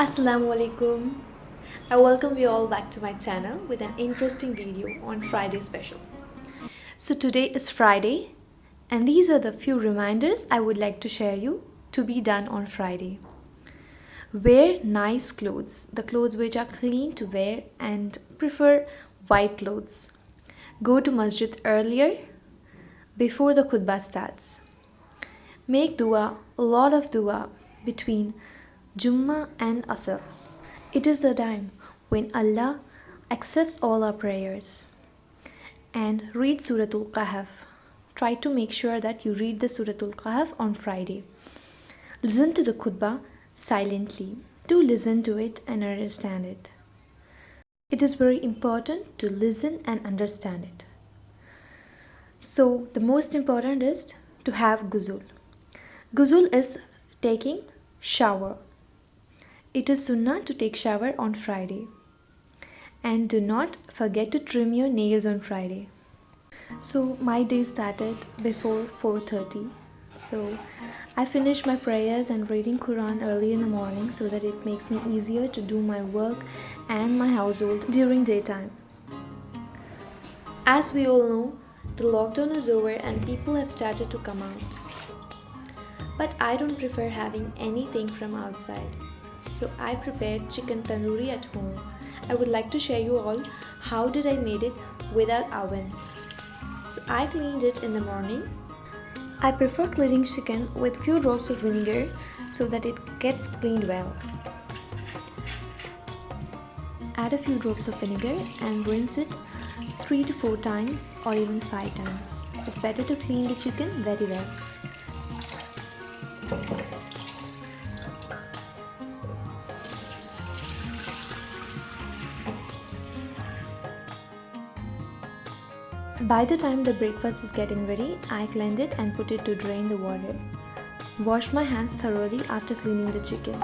Assalamu alaikum. I welcome you all back to my channel with an interesting video on Friday special. So today is Friday and these are the few reminders I would like to share you to be done on Friday. Wear nice clothes, the clothes which are clean to wear, and prefer white clothes. Go to masjid earlier before the khutbah starts. Make dua, a lot of dua between Jummah and Asr. It is the time when Allah accepts all our prayers. And read Suratul Kahf. Try to make sure that you read the Suratul Kahf on Friday. Listen to the khutbah silently. Do listen to it and understand it. It is very important to listen and understand it. So the most important is to have ghusl. Ghusl is taking shower. It is sunnah to take shower on Friday. And do not forget to trim your nails on Friday. So my day started before 4:30. So I finished my prayers and reading Quran early in the morning so that it makes me easier to do my work and my household during daytime. As we all know, the lockdown is over and people have started to come out. But I don't prefer having anything from outside. So I prepared chicken tandoori at home. I would like to share you all how did I made it without oven. So I cleaned it in the morning. I prefer cleaning chicken with few drops of vinegar so that it gets cleaned well. Add a few drops of vinegar and rinse it 3 to 4 times or even 5 times. It's better to clean the chicken very well. By the time the breakfast is getting ready, I cleaned it and put it to drain the water. Wash my hands thoroughly after cleaning the chicken.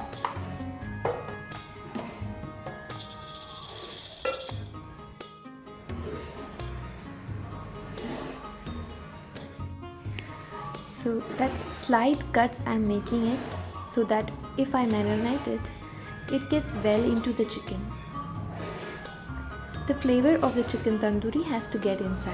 So that's slight cuts I'm making it so that if I marinate it, it gets well into the chicken. The flavor of the chicken tandoori has to get inside.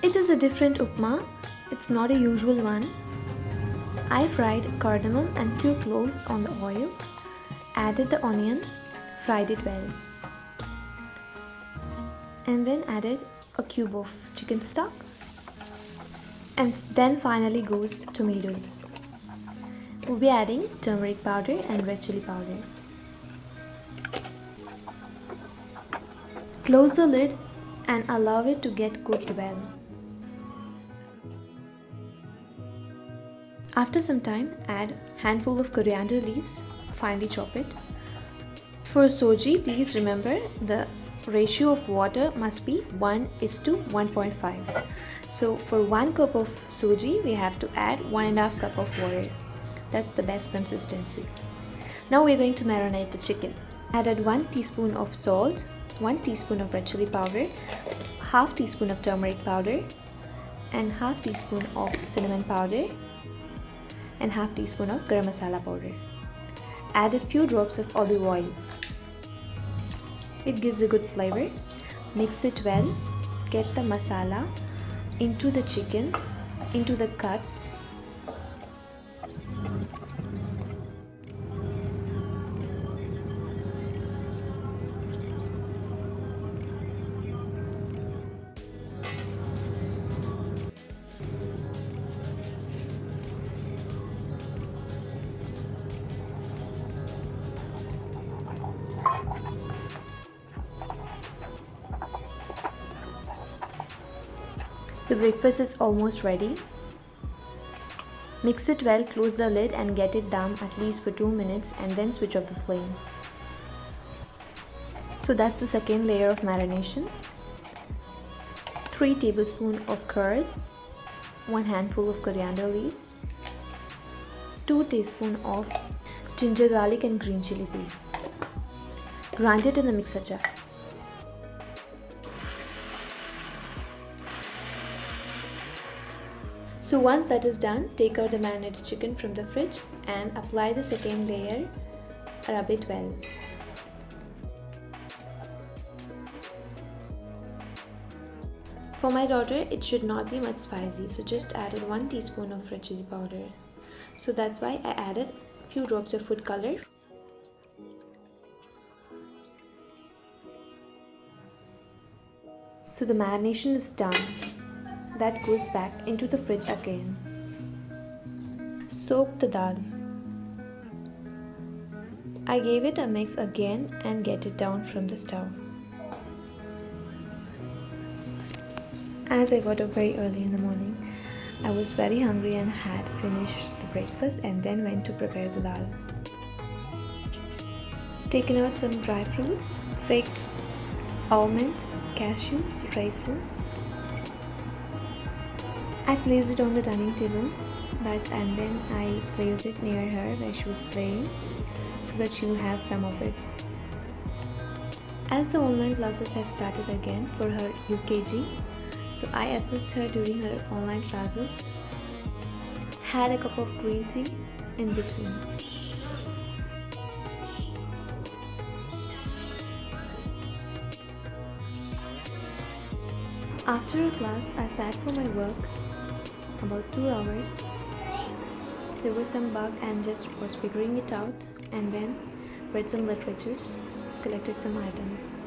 It is a different upma. It's not a usual one. I fried cardamom and few cloves on the oil, added the onion, fried it well, and then added a cube of chicken stock, and then finally goes tomatoes. We'll be adding turmeric powder and red chili powder. Close the lid and allow it to get cooked well. After some time, add handful of coriander leaves, finely chop it. For soji, please remember the ratio of water must be 1:1.5. So for 1 cup of soji, we have to add 1.5 cup of water. That's the best consistency. Now we're going to marinate the chicken. Added 1 teaspoon of salt, 1 teaspoon of red chili powder, half teaspoon of turmeric powder, and half teaspoon of cinnamon powder, and half teaspoon of garam masala powder. Add a few drops of olive oil. It gives a good flavor. Mix it well. Get the masala into the chickens, into the cuts. The breakfast is almost ready. Mix it well, close the lid and get it done at least for 2 minutes and then switch off the flame. So that's the second layer of marination. 3 tablespoons of curd, 1 handful of coriander leaves, 2 teaspoons of ginger, garlic and green chili paste. Grind it in the mixer jar. So once that is done, take out the marinated chicken from the fridge and apply the second layer. Rub it well. For my daughter, it should not be much spicy, so just added 1 teaspoon of red chili powder. So that's why I added a few drops of food color. So the marination is done. That goes back into the fridge again. Soak the dal. I gave it a mix again and get it down from the stove. As I got up very early in the morning, I was very hungry and had finished the breakfast and then went to prepare the dal. Taken out some dry fruits, figs, almond, cashews, raisins. I placed it on the dining table, and then I placed it near her where she was playing so that she will have some of it. As the online classes have started again for her UKG, so I assist her during her online classes. Had a cup of green tea in between. After a class, I sat for my work about 2 hours. There was some bug and just was figuring it out, and then read some literatures, collected some items.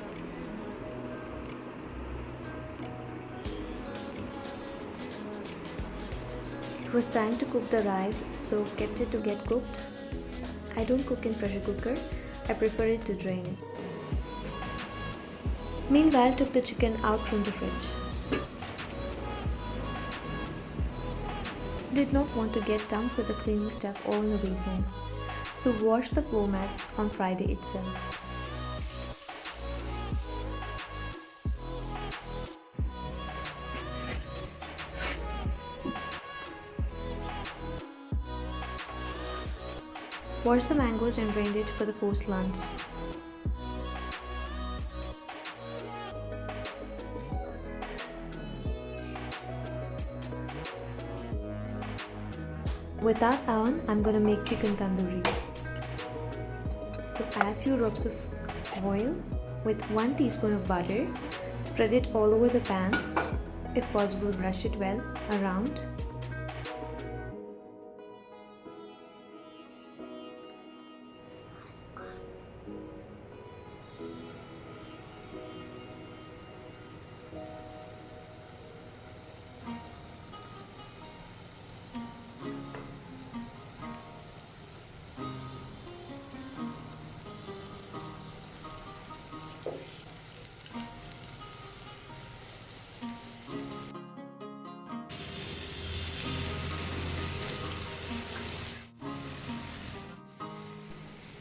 It was time to cook the rice, so kept it to get cooked. I don't cook in pressure cooker, I prefer it to drain. Meanwhile, took the chicken out from the fridge. Did not want to get dumped with the cleaning stuff all the weekend, so washed the floor mats on Friday itself. Washed the mangoes and drained it for the post-lunch. With that oven, I'm gonna make chicken tandoori. So add few drops of oil with 1 teaspoon of butter. Spread it all over the pan. If possible, brush it well around.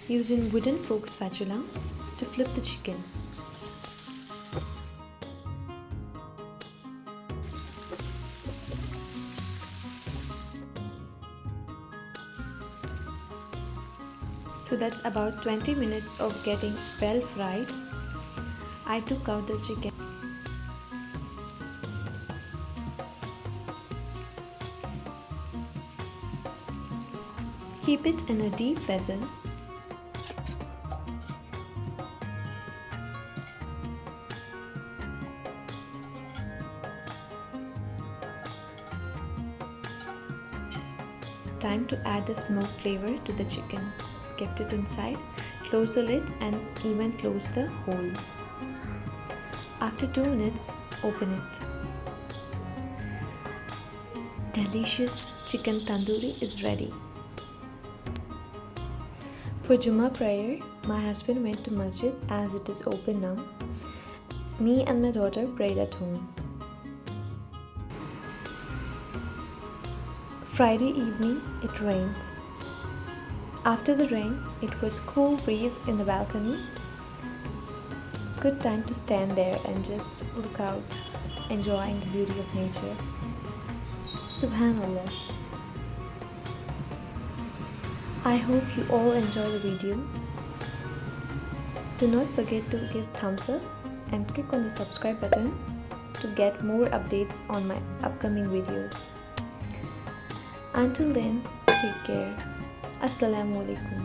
Using wooden fork spatula to flip the chicken. So that's about 20 minutes of getting well fried. I took out the chicken. Keep it in a deep vessel. Time to add the smoke flavor to the chicken. Kept it inside, close the lid and even close the hole. After 2 minutes, open it. Delicious chicken tandoori is ready. For Jummah prayer, my husband went to masjid as it is open now. Me and my daughter prayed at home. Friday evening, it rained. After the rain, it was cool breeze in the balcony. Good time to stand there and just look out. enjoying the beauty of nature. Subhanallah. I hope you all enjoy the video. Do not forget to give thumbs up and click on the subscribe button to get more updates on my upcoming videos. Until then, take care. Assalamu alaikum.